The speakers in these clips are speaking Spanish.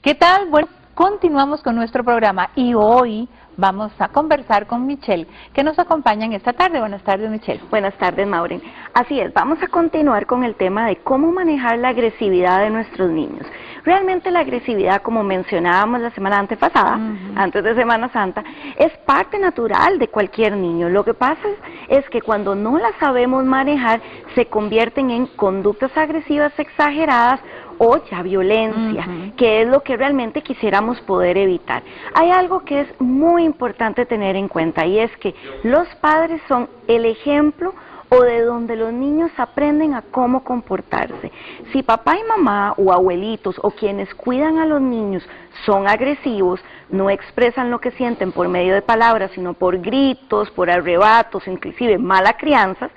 ¿Qué tal? Bueno, continuamos con nuestro programa y hoy vamos a conversar con Michelle, que nos acompaña en esta tarde. Buenas tardes, Michelle. Buenas tardes, Maureen. Así es, vamos a continuar con el tema de cómo manejar la agresividad de nuestros niños. Realmente la agresividad, como mencionábamos la semana antepasada, antes de Semana Santa, es parte natural de cualquier niño. Lo que pasa es que cuando no la sabemos manejar, se convierten en conductas agresivas exageradas o ya violencia, que es lo que realmente quisiéramos poder evitar. Hay algo que es muy importante tener en cuenta y es que los padres son el ejemplo o de donde los niños aprenden a cómo comportarse. Si papá y mamá o abuelitos o quienes cuidan a los niños son agresivos, no expresan lo que sienten por medio de palabras, sino por gritos, por arrebatos, inclusive mala crianza,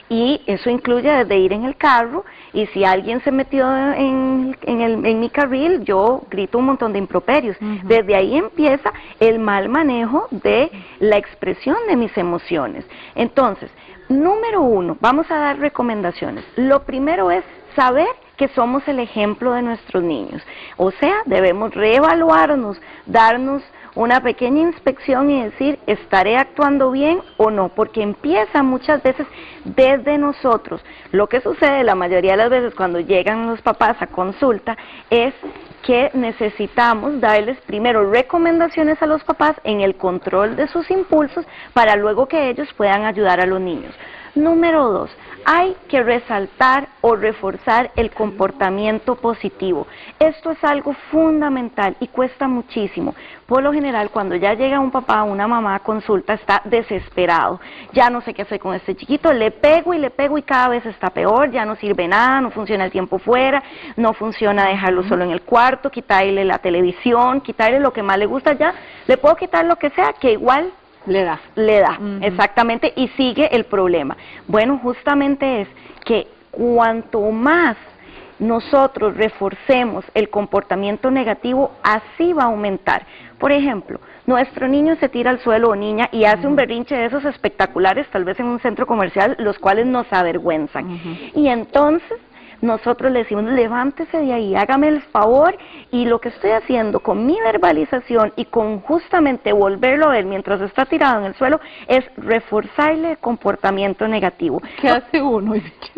y eso incluye desde ir en el carro, y si alguien se metió en mi carril, yo grito un montón de improperios. Desde ahí empieza el mal manejo de la expresión de mis emociones. Entonces, número uno, vamos a dar recomendaciones. Lo primero es saber que somos el ejemplo de nuestros niños. O sea, debemos reevaluarnos, darnos una pequeña inspección y decir, ¿estaré actuando bien o no? Porque empieza muchas veces desde nosotros. Lo que sucede la mayoría de las veces cuando llegan los papás a consulta es que necesitamos darles primero recomendaciones a los papás en el control de sus impulsos para luego que ellos puedan ayudar a los niños. Número dos, hay que resaltar o reforzar el comportamiento positivo. Esto es algo fundamental y cuesta muchísimo. Por lo general, cuando ya llega un papá o una mamá a consulta, está desesperado. Ya no sé qué hacer con este chiquito, le pego y cada vez está peor, ya no sirve nada, no funciona el tiempo fuera, no funciona dejarlo solo en el cuarto, quitarle la televisión, quitarle lo que más le gusta ya, le puedo quitar lo que sea, que igual le da, exactamente, y sigue el problema. Bueno, justamente es que cuanto más nosotros reforcemos el comportamiento negativo, así va a aumentar. Por ejemplo, nuestro niño se tira al suelo o niña y hace un berrinche de esos espectaculares, tal vez en un centro comercial, los cuales nos avergüenzan. Y entonces nosotros le decimos, levántese de ahí, hágame el favor, y lo que estoy haciendo con mi verbalización y con justamente volverlo a ver mientras está tirado en el suelo, es reforzarle el comportamiento negativo. ¿Qué hace uno?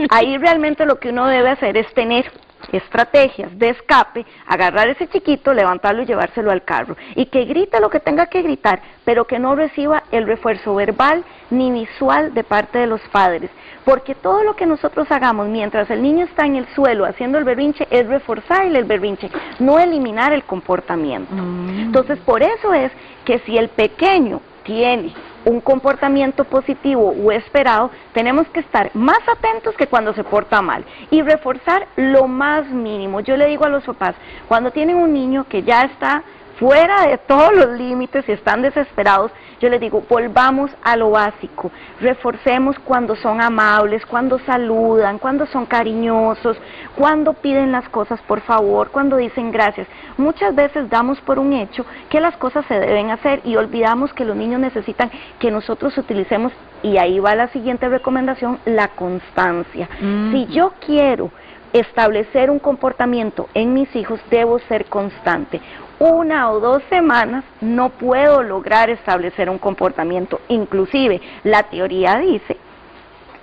Ahí realmente lo que uno debe hacer es tener estrategias de escape, agarrar a ese chiquito, levantarlo y llevárselo al carro, y que grite lo que tenga que gritar, pero que no reciba el refuerzo verbal ni visual de parte de los padres, porque todo lo que nosotros hagamos mientras el niño está en el suelo haciendo el berrinche es reforzarle el berrinche, no eliminar el comportamiento. Entonces, por eso es que si el pequeño tiene un comportamiento positivo o esperado, tenemos que estar más atentos que cuando se porta mal y reforzar lo más mínimo. Yo le digo a los papás, cuando tienen un niño que ya está fuera de todos los límites y están desesperados, yo les digo, volvamos a lo básico, reforcemos cuando son amables, cuando saludan, cuando son cariñosos, cuando piden las cosas por favor, cuando dicen gracias. Muchas veces damos por un hecho que las cosas se deben hacer y olvidamos que los niños necesitan que nosotros utilicemos, y ahí va la siguiente recomendación, la constancia. Si yo quiero establecer un comportamiento en mis hijos, debo ser constante. 1 o 2 semanas no puedo lograr establecer un comportamiento. Inclusive la teoría dice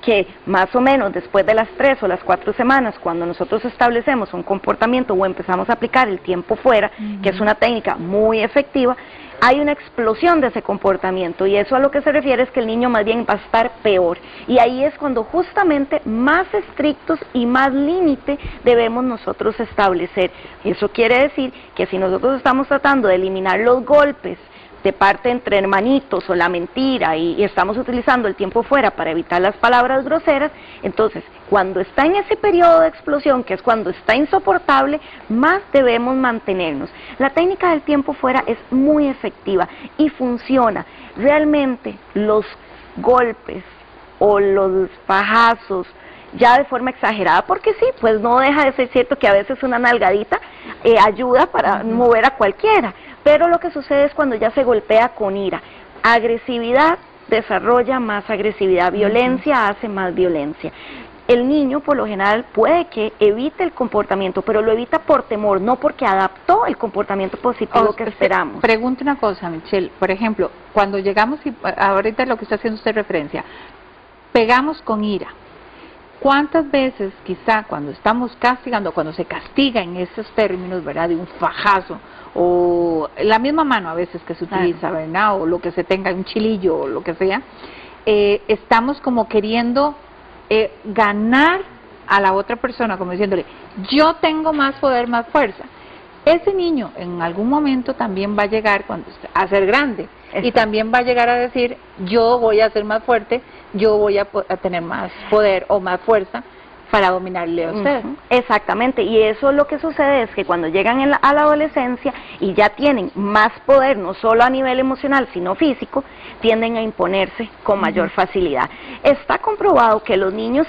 que más o menos después de las 3 o las 4 semanas, cuando nosotros establecemos un comportamiento o empezamos a aplicar el tiempo fuera, que es una técnica muy efectiva, hay una explosión de ese comportamiento, y eso a lo que se refiere es que el niño más bien va a estar peor, y ahí es cuando justamente más estrictos y más límite debemos nosotros establecer. Eso quiere decir que si nosotros estamos tratando de eliminar los golpes de parte entre hermanitos o la mentira y estamos utilizando el tiempo fuera para evitar las palabras groseras, entonces cuando está en ese periodo de explosión, que es cuando está insoportable, más debemos mantenernos. La técnica del tiempo fuera es muy efectiva y funciona. Realmente los golpes o los fajazos, ya de forma exagerada, porque sí, pues no deja de ser cierto que a veces una nalgadita ayuda para mover a cualquiera, pero lo que sucede es cuando ya se golpea con ira. Agresividad desarrolla más agresividad, violencia hace más violencia. el niño por lo general puede que evite el comportamiento, pero lo evita por temor, no porque adaptó el comportamiento positivo que esperamos. Pregunte una cosa, Michelle, por ejemplo, cuando llegamos, y ahorita lo que está haciendo usted referencia, pegamos con ira. ¿Cuántas veces quizá cuando estamos castigando, cuando se castiga en esos términos, ¿verdad?, de un fajazo, o la misma mano a veces que se utiliza, ¿verdad?, o lo que se tenga, un chilillo o lo que sea, estamos como queriendo ganar a la otra persona, como diciéndole, yo tengo más poder, más fuerza. Ese niño en algún momento también va a llegar a ser grande. Exacto. Y también va a llegar a decir, yo voy a ser más fuerte, yo voy a tener más poder o más fuerza para dominarle a usted. Exactamente, y eso lo que sucede es que cuando llegan a la adolescencia y ya tienen más poder, no solo a nivel emocional, sino físico, tienden a imponerse con mayor facilidad. Está comprobado que los niños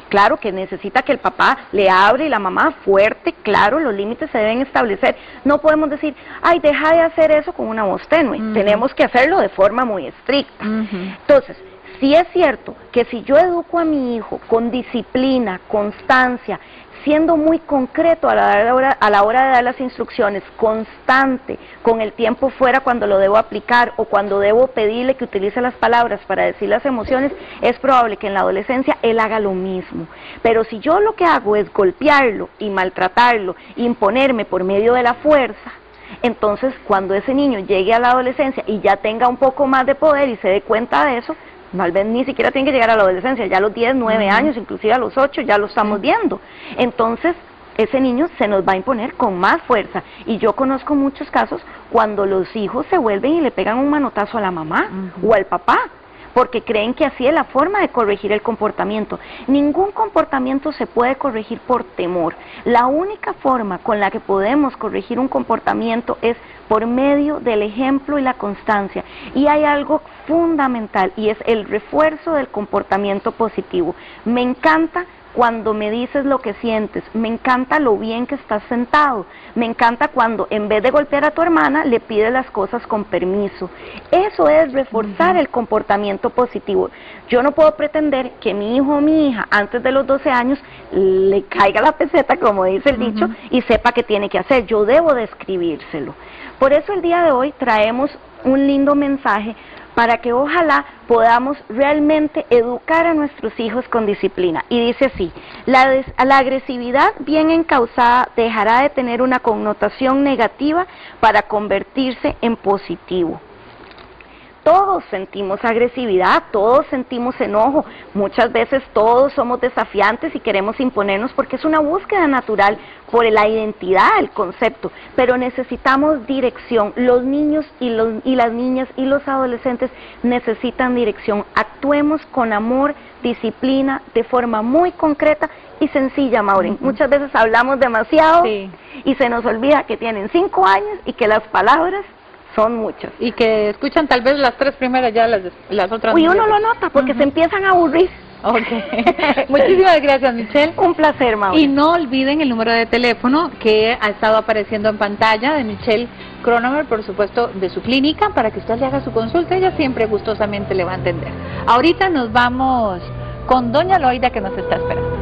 claro que necesita que el papá le hable y la mamá fuerte, claro, los límites se deben establecer. No podemos decir, ay, deja de hacer eso con una voz tenue. Tenemos que hacerlo de forma muy estricta. Entonces, sí es cierto que si yo educo a mi hijo con disciplina, constancia, siendo muy concreto a la hora de dar las instrucciones, constante, con el tiempo fuera cuando lo debo aplicar o cuando debo pedirle que utilice las palabras para decir las emociones, es probable que en la adolescencia él haga lo mismo. Pero si yo lo que hago es golpearlo y maltratarlo, imponerme por medio de la fuerza, entonces cuando ese niño llegue a la adolescencia y ya tenga un poco más de poder y se dé cuenta de eso, tal vez ni siquiera tiene que llegar a la adolescencia, ya a los 10, 9 años, inclusive a los 8, ya lo estamos viendo. Entonces, ese niño se nos va a imponer con más fuerza. Y yo conozco muchos casos cuando los hijos se vuelven y le pegan un manotazo a la mamá o al papá, porque creen que así es la forma de corregir el comportamiento. Ningún comportamiento se puede corregir por temor. La única forma con la que podemos corregir un comportamiento es por medio del ejemplo y la constancia. Y hay algo fundamental y es el refuerzo del comportamiento positivo. Me encanta cuando me dices lo que sientes, me encanta lo bien que estás sentado, me encanta cuando en vez de golpear a tu hermana le pides las cosas con permiso. Eso es reforzar el comportamiento positivo. Yo no puedo pretender que mi hijo o mi hija antes de los 12 años le caiga la peseta, como dice el dicho, y sepa qué tiene que hacer. Yo debo describírselo. Por eso el día de hoy traemos un lindo mensaje para que ojalá podamos realmente educar a nuestros hijos con disciplina. Y dice así, la agresividad bien encausada dejará de tener una connotación negativa para convertirse en positivo. Todos sentimos agresividad, todos sentimos enojo, muchas veces todos somos desafiantes y queremos imponernos porque es una búsqueda natural por la identidad, el concepto, pero necesitamos dirección. Los niños y las niñas y los adolescentes necesitan dirección. Actuemos con amor, disciplina, de forma muy concreta y sencilla, Maureen. Muchas veces hablamos demasiado y se nos olvida que tienen 5 años y que las palabras son muchos. Y que escuchan tal vez las 3 primeras, ya las otras. Uy, uno lo nota porque se empiezan a aburrir. Okay. Muchísimas gracias, Michelle. Un placer, Maureen. Y no olviden el número de teléfono que ha estado apareciendo en pantalla de Michelle Cronomer, por supuesto, de su clínica, para que usted le haga su consulta. Ella siempre gustosamente le va a atender. Ahorita nos vamos con doña Loida, que nos está esperando.